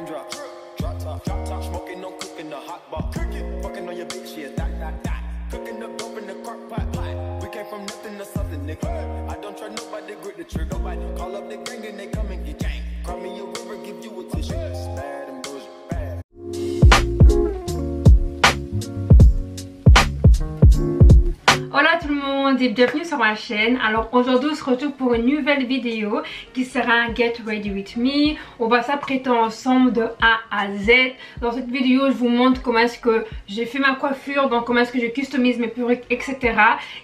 raindrops. Drop top, smoking, no cooking, the hot bar. Fucking on your bitch, yeah, that. Cooking up dope in the crock pot. We came from nothing to something, nigga. I don't try nobody, grip the trigger. Nobody call up the gang and they come and get gang. Call me a river, give you a tissue. Bad and bullshit, bad. Hola tout le monde et bienvenue sur ma chaîne. Alors aujourd'hui on se retrouve pour une nouvelle vidéo qui sera un Get Ready With Me. On va s'apprêter ensemble de A à Z. Dans cette vidéo je vous montre comment est-ce que j'ai fait ma coiffure, donc comment est-ce que je customise mes perruques, etc.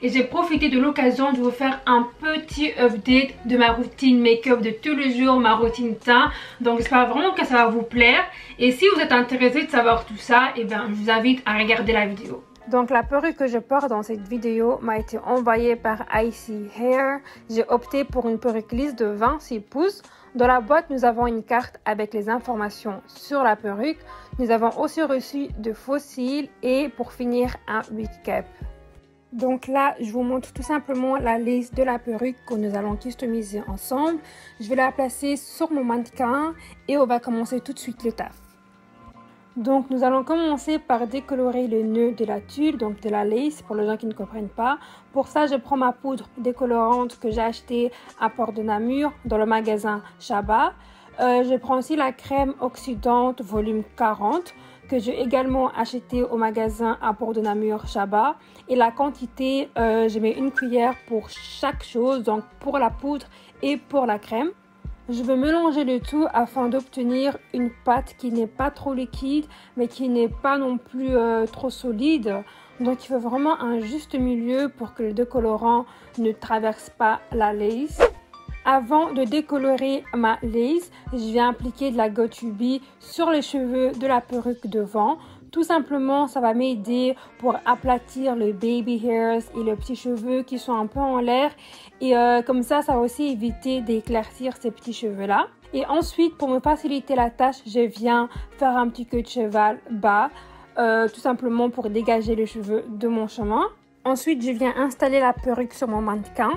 Et j'ai profité de l'occasion de vous faire un petit update de ma routine make-up de tous les jours, ma routine teint. Donc j'espère vraiment que ça va vous plaire. Et si vous êtes intéressé de savoir tout ça, et bien je vous invite à regarder la vidéo. Donc la perruque que je porte dans cette vidéo m'a été envoyée par Icy Hair. J'ai opté pour une perruque lisse de 26 pouces. Dans la boîte, nous avons une carte avec les informations sur la perruque. Nous avons aussi reçu de fossiles et pour finir un recap. Donc là, je vous montre tout simplement la liste de la perruque que nous allons customiser ensemble. Je vais la placer sur mon mannequin et on va commencer tout de suite le taf. Donc nous allons commencer par décolorer le nœud de la tulle, donc de la lace pour les gens qui ne comprennent pas. Pour ça je prends ma poudre décolorante que j'ai achetée à Port de Namur dans le magasin Chaba. Je prends aussi la crème oxydante volume 40 que j'ai également acheté au magasin à Port de Namur Chaba. Et la quantité, je mets une cuillère pour chaque chose, donc pour la poudre et pour la crème. Je vais mélanger le tout afin d'obtenir une pâte qui n'est pas trop liquide mais qui n'est pas non plus trop solide. Donc il faut vraiment un juste milieu pour que le décolorant ne traverse pas la lace. Avant de décolorer ma lace, je vais appliquer de la Got2b sur les cheveux de la perruque devant. Tout simplement, ça va m'aider pour aplatir les baby hairs et les petits cheveux qui sont un peu en l'air. Et comme ça va aussi éviter d'éclaircir ces petits cheveux-là. Et ensuite, pour me faciliter la tâche, je viens faire un petit queue de cheval bas. Tout simplement pour dégager les cheveux de mon chemin. Ensuite, je viens installer la perruque sur mon mannequin.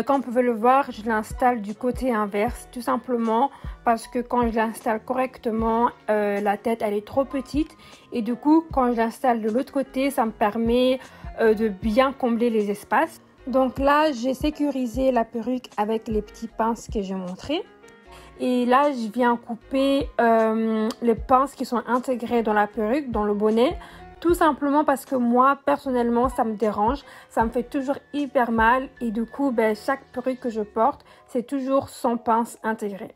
Comme vous pouvez le voir, je l'installe du côté inverse, tout simplement parce que quand je l'installe correctement, la tête elle est trop petite et du coup quand je l'installe de l'autre côté, ça me permet de bien combler les espaces. Donc là, j'ai sécurisé la perruque avec les petits pinces que j'ai montrés. Et là, je viens couper les pinces qui sont intégrées dans la perruque, dans le bonnet. Tout simplement parce que moi, personnellement, ça me dérange. Ça me fait toujours hyper mal. Et du coup, chaque perruque que je porte, c'est toujours sans pince intégrée.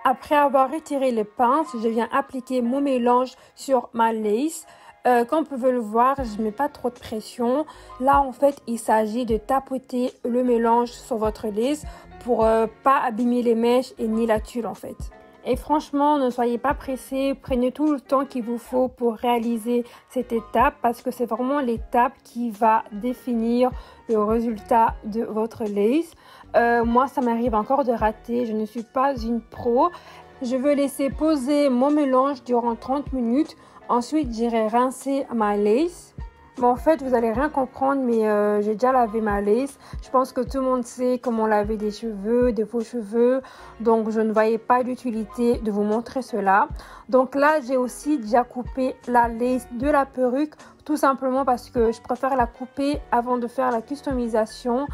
Après avoir retiré les pinces, je viens appliquer mon mélange sur ma lace. Comme vous pouvez le voir, je ne mets pas trop de pression. Là, en fait, il s'agit de tapoter le mélange sur votre lace pour pas abîmer les mèches et ni la tulle, en fait. Et franchement, ne soyez pas pressés, prenez tout le temps qu'il vous faut pour réaliser cette étape parce que c'est vraiment l'étape qui va définir le résultat de votre lace. Moi, ça m'arrive encore de rater, je ne suis pas une pro. Je veux laisser poser mon mélange durant 30 minutes. Ensuite, j'irai rincer ma lace. Mais en fait, vous n'allez rien comprendre, mais j'ai déjà lavé ma lace. Je pense que tout le monde sait comment laver des cheveux, des faux cheveux. Donc, je ne voyais pas d'utilité de vous montrer cela. Donc là, j'ai aussi déjà coupé la lace de la perruque. Tout simplement parce que je préfère la couper avant de faire la customisation.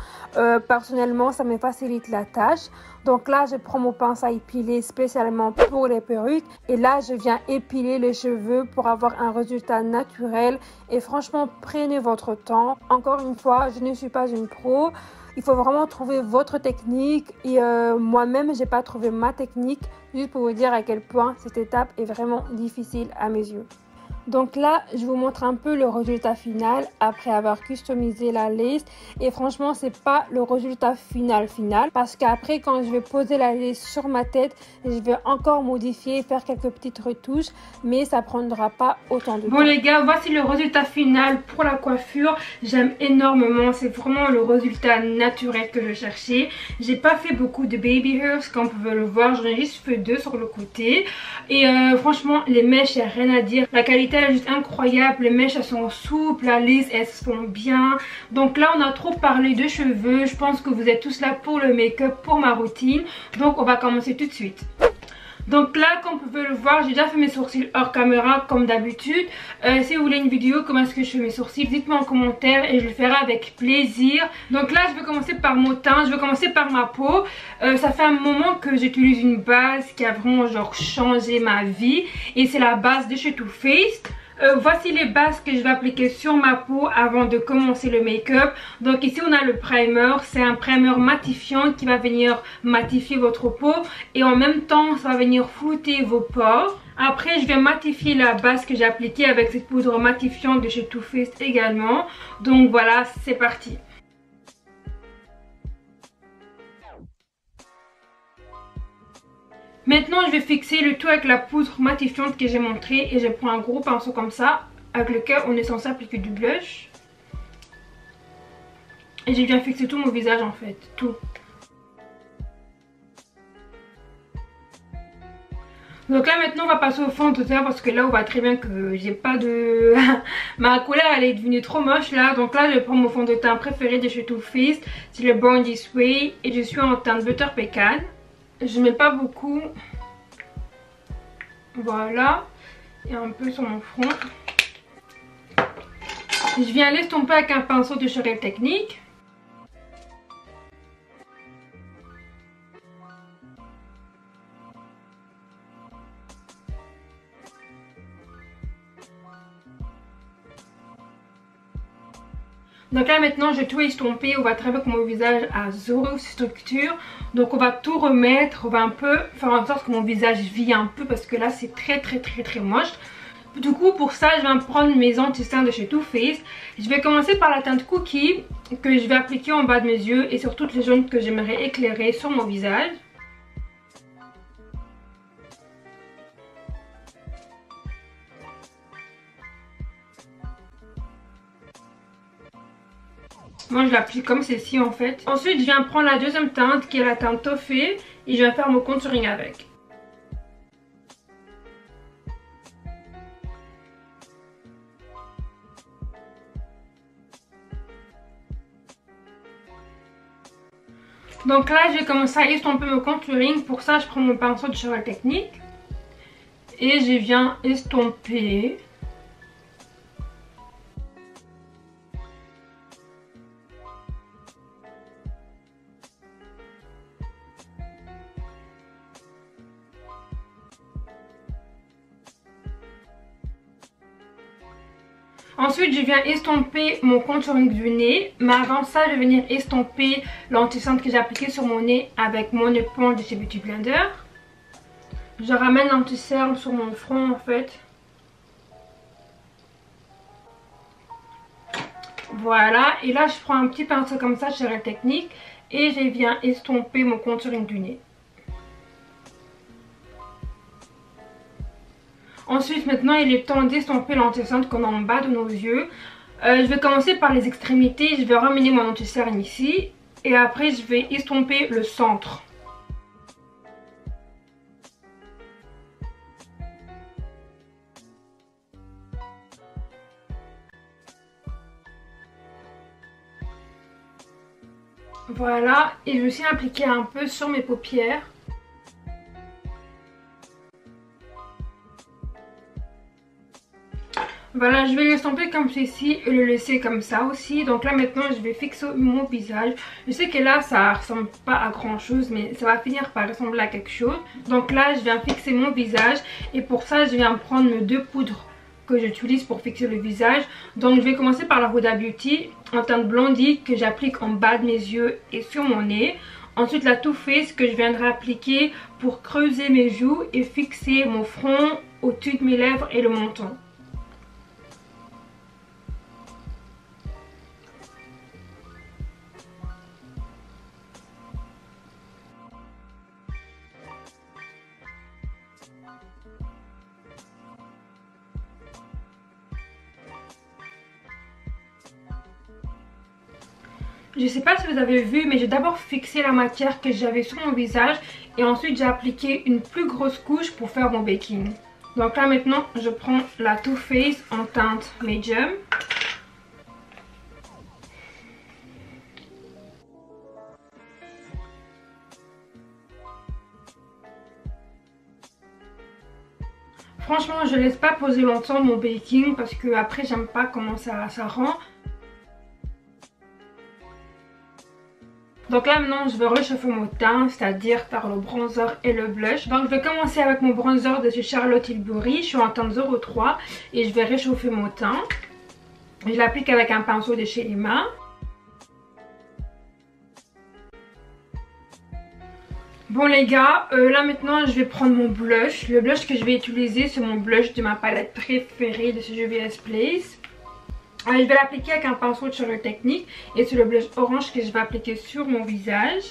Personnellement, ça me facilite la tâche. Donc là, je prends mon pince à épiler spécialement pour les perruques. Et là, je viens épiler les cheveux pour avoir un résultat naturel. Et franchement, prenez votre temps. Encore une fois, je ne suis pas une pro. Il faut vraiment trouver votre technique. Et moi-même, je n'ai pas trouvé ma technique. Juste pour vous dire à quel point cette étape est vraiment difficile à mes yeux. Donc là, je vous montre un peu le résultat final après avoir customisé la lace. Et franchement, c'est pas le résultat final parce qu'après, quand je vais poser la lace sur ma tête, je vais encore modifier, faire quelques petites retouches, mais ça prendra pas autant de temps. Bon les gars, voici le résultat final pour la coiffure. J'aime énormément, c'est vraiment le résultat naturel que je cherchais. J'ai pas fait beaucoup de baby hairs, comme vous pouvez le voir, j'en ai juste fait 2 sur le côté. Et franchement, les mèches, il n'y a rien à dire. La qualité elle est juste incroyable, les mèches elles sont souples, la lace elles se font bien. Donc là on a trop parlé de cheveux, je pense que vous êtes tous là pour le make-up, pour ma routine. Donc on va commencer tout de suite. Donc là, comme vous pouvez le voir, j'ai déjà fait mes sourcils hors caméra comme d'habitude. Si vous voulez une vidéo comment est-ce que je fais mes sourcils, dites-moi en commentaire et je le ferai avec plaisir. Donc là, je vais commencer par mon teint, je vais commencer par ma peau. Ça fait un moment que j'utilise une base qui a vraiment genre changé ma vie. Et c'est la base de chez Too Faced. Voici les bases que je vais appliquer sur ma peau avant de commencer le make-up. Donc ici on a le primer, c'est un primer matifiant qui va venir matifier votre peau et en même temps ça va venir flouter vos pores. Après je vais matifier la base que j'ai appliquée avec cette poudre matifiante de chez Too Faced également. Donc voilà, c'est parti. Maintenant je vais fixer le tout avec la poudre matifiante que j'ai montré et je prends un gros pinceau comme ça avec lequel on est censé appliquer du blush. Et j'ai bien fixé tout mon visage en fait, tout. Donc là maintenant on va passer au fond de teint parce que là on voit très bien que j'ai pas de... ma couleur elle est devenue trop moche là. Donc là je vais prendre mon fond de teint préféré de chez Too Faced, c'est le Born This Way et je suis en teinte Butter Pecan. Je mets pas beaucoup. Voilà. Et un peu sur mon front. Je viens l'estomper avec un pinceau de Chanel Technique. Donc là maintenant je vais tout estomper, on va travailler avec mon visage à zéro structure. Donc on va tout remettre, on va un peu faire en sorte que mon visage vit un peu parce que là c'est très moche. Du coup pour ça je vais prendre mes anti-cernes de chez Too Faced. Je vais commencer par la teinte Cookie que je vais appliquer en bas de mes yeux et sur toutes les zones que j'aimerais éclairer sur mon visage. Moi je l'applique comme ceci en fait. Ensuite je viens prendre la deuxième teinte qui est la teinte Toffee et je vais faire mon contouring avec. Donc là je vais commencer à estomper mon contouring. Pour ça je prends mon pinceau de Chanel Technique et je viens estomper. Ensuite je viens estomper mon contouring du nez. Mais avant ça je vais venir estomper l'anti-cerne que j'ai appliqué sur mon nez avec mon éponge de chez Beauty Blender. Je ramène l'anti-cerne sur mon front en fait. Voilà, et là je prends un petit pinceau comme ça chez Chanel Technique et je viens estomper mon contouring du nez. Ensuite maintenant il est temps d'estomper l'anti-cerne qu'on a en bas de nos yeux. Je vais commencer par les extrémités, je vais ramener mon anti-cerne ici et après je vais estomper le centre. Voilà, et je vais aussi appliquer un peu sur mes paupières. Voilà, je vais l'estomper comme ceci et le laisser comme ça aussi. Donc là maintenant je vais fixer mon visage. Je sais que là ça ressemble pas à grand chose mais ça va finir par ressembler à quelque chose. Donc là je viens fixer mon visage et pour ça je viens prendre mes deux poudres que j'utilise pour fixer le visage. Donc je vais commencer par la Huda Beauty en teinte Blondie que j'applique en bas de mes yeux et sur mon nez. Ensuite la Too Faced que je viendrai appliquer pour creuser mes joues et fixer mon front au-dessus de mes lèvres et le menton. Je sais pas si vous avez vu mais j'ai d'abord fixé la matière que j'avais sur mon visage et ensuite j'ai appliqué une plus grosse couche pour faire mon baking. Donc là maintenant je prends la Too Faced en teinte Medium. Franchement, je laisse pas poser longtemps mon baking parce que après j'aime pas comment ça rend. Donc là maintenant je vais réchauffer mon teint, c'est-à-dire faire le bronzer et le blush. Donc je vais commencer avec mon bronzer de chez Charlotte Tilbury. Je suis en teinte 03 et je vais réchauffer mon teint. Je l'applique avec un pinceau de chez Emma. Bon les gars, là maintenant je vais prendre mon blush. Le blush que je vais utiliser c'est mon blush de ma palette préférée de chez Juvia's Place. Je vais l'appliquer avec un pinceau de Charlotte Technique et c'est le blush orange que je vais appliquer sur mon visage.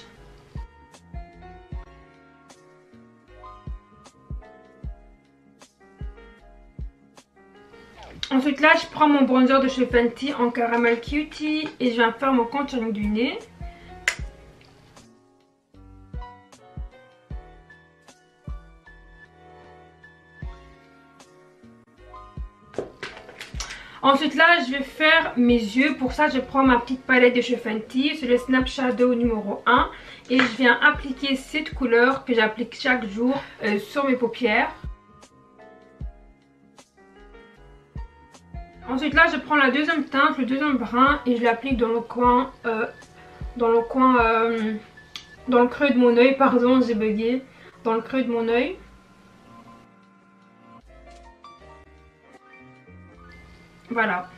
Ensuite là je prends mon bronzer de chez Fenty en Caramel Cutie et je viens faire mon contouring du nez. Ensuite là je vais faire mes yeux. Pour ça je prends ma petite palette de chez Fenty, c'est le Snap Shadow numéro 1 et je viens appliquer cette couleur que j'applique chaque jour sur mes paupières. Ensuite là je prends la deuxième teinte, le deuxième brin et je l'applique dans le coin, dans le creux de mon œil, pardon j'ai bugué, dans le creux de mon œil. Voilà,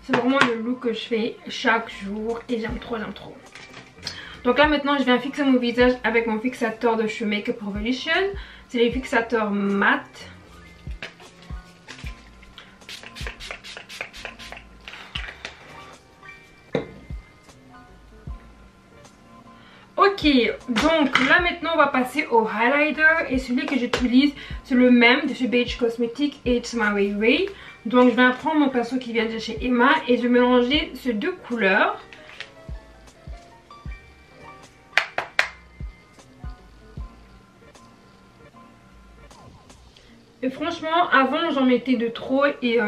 c'est vraiment le look que je fais chaque jour et j'aime trop, j'aime trop. Donc là maintenant je viens fixer mon visage avec mon fixateur de chez Makeup Revolution. C'est les fixateurs mat. Ok, donc là maintenant on va passer au highlighter et celui que j'utilise c'est le même de chez Beige Cosmetics et It's My Way Way. Donc je vais prendre mon pinceau qui vient de chez Emma et je vais mélanger ces deux couleurs. Et franchement avant j'en mettais de trop et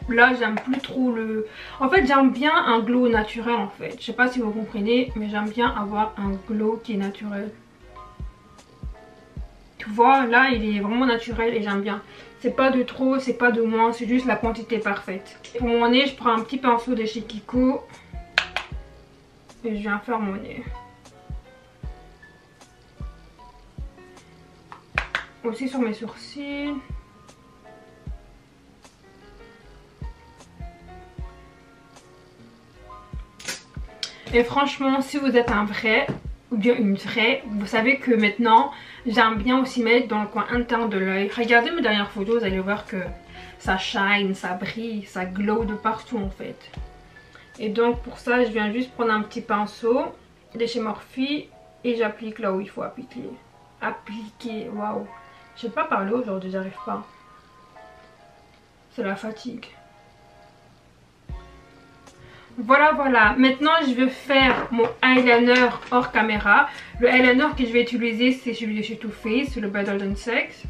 là j'aime plus trop le... En fait j'aime bien un glow naturel en fait. Je sais pas si vous comprenez mais j'aime bien avoir un glow qui est naturel. Tu vois là il est vraiment naturel et j'aime bien. C'est pas de trop, c'est pas de moins, c'est juste la quantité parfaite. Pour mon nez je prends un petit pinceau de chez Kiko et je viens faire mon nez. Aussi sur mes sourcils. Et franchement si vous êtes un vrai ou bien une vraie, vous savez que maintenant j'aime bien aussi mettre dans le coin interne de l'œil. Regardez mes dernières photos, vous allez voir que ça shine, ça brille, ça glow de partout en fait. Et donc pour ça je viens juste prendre un petit pinceau de chez Morphe et j'applique là où il faut appliquer. Appliquer, waouh. Je sais pas parler aujourd'hui, j'arrive pas. C'est la fatigue. Voilà, voilà. Maintenant, je vais faire mon eyeliner hors caméra. Le eyeliner que je vais utiliser, c'est celui de chez Too Faced, c'est le Better Than Sex.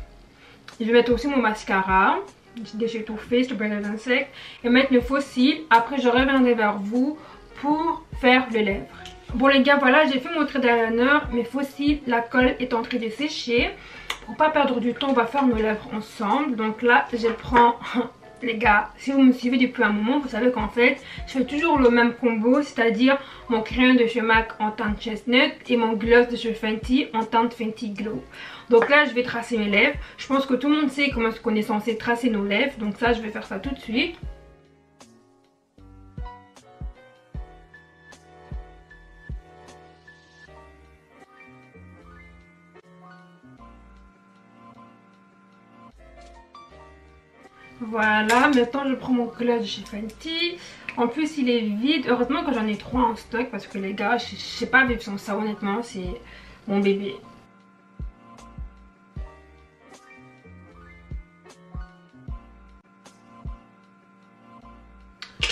Je vais mettre aussi mon mascara de chez Too Faced, le Better Than Sex. Et mettre mes faux cils. Après, je reviendrai vers vous pour faire les lèvres. Bon les gars, voilà, j'ai fait mon trait d'eyeliner. Mes faux cils, la colle est en train de sécher. Pour pas perdre du temps, on va faire nos lèvres ensemble. Donc là, je prends... Les gars, si vous me suivez depuis un moment, vous savez qu'en fait, je fais toujours le même combo, c'est-à-dire mon crayon de chez MAC en teinte chestnut et mon gloss de chez Fenty en teinte Fenty Glow. Donc là, je vais tracer mes lèvres. Je pense que tout le monde sait comment on est censé tracer nos lèvres, donc ça, je vais faire ça tout de suite. Voilà, maintenant je prends mon gloss de chez Fenty. En plus il est vide, heureusement que j'en ai 3 en stock parce que les gars, je sais pas vivre sans ça honnêtement, c'est mon bébé.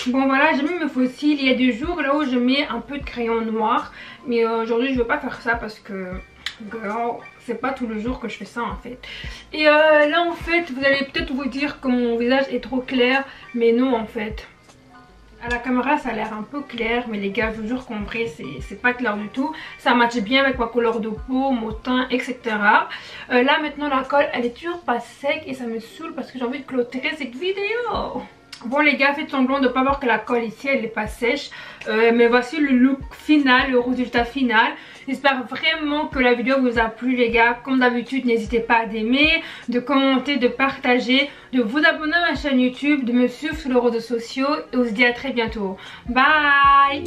Bon voilà, j'ai mis mes faux cils. Il y a des jours là où je mets un peu de crayon noir, mais aujourd'hui je veux pas faire ça parce que... girl, c'est pas tous les jours que je fais ça en fait. Et là en fait vous allez peut-être vous dire que mon visage est trop clair, mais non en fait. À la caméra ça a l'air un peu clair, mais les gars je vous jure qu'en vrai c'est pas clair du tout. Ça matche bien avec ma couleur de peau, mon teint, etc. Là maintenant la colle elle est toujours pas sec et ça me saoule parce que j'ai envie de clôturer cette vidéo. Bon les gars, faites semblant de ne pas voir que la colle ici elle n'est pas sèche, mais voici le look final, le résultat final. J'espère vraiment que la vidéo vous a plu les gars. Comme d'habitude n'hésitez pas à d'aimer, de commenter, de partager, de vous abonner à ma chaîne YouTube, de me suivre sur les réseaux sociaux et on se dit à très bientôt. Bye.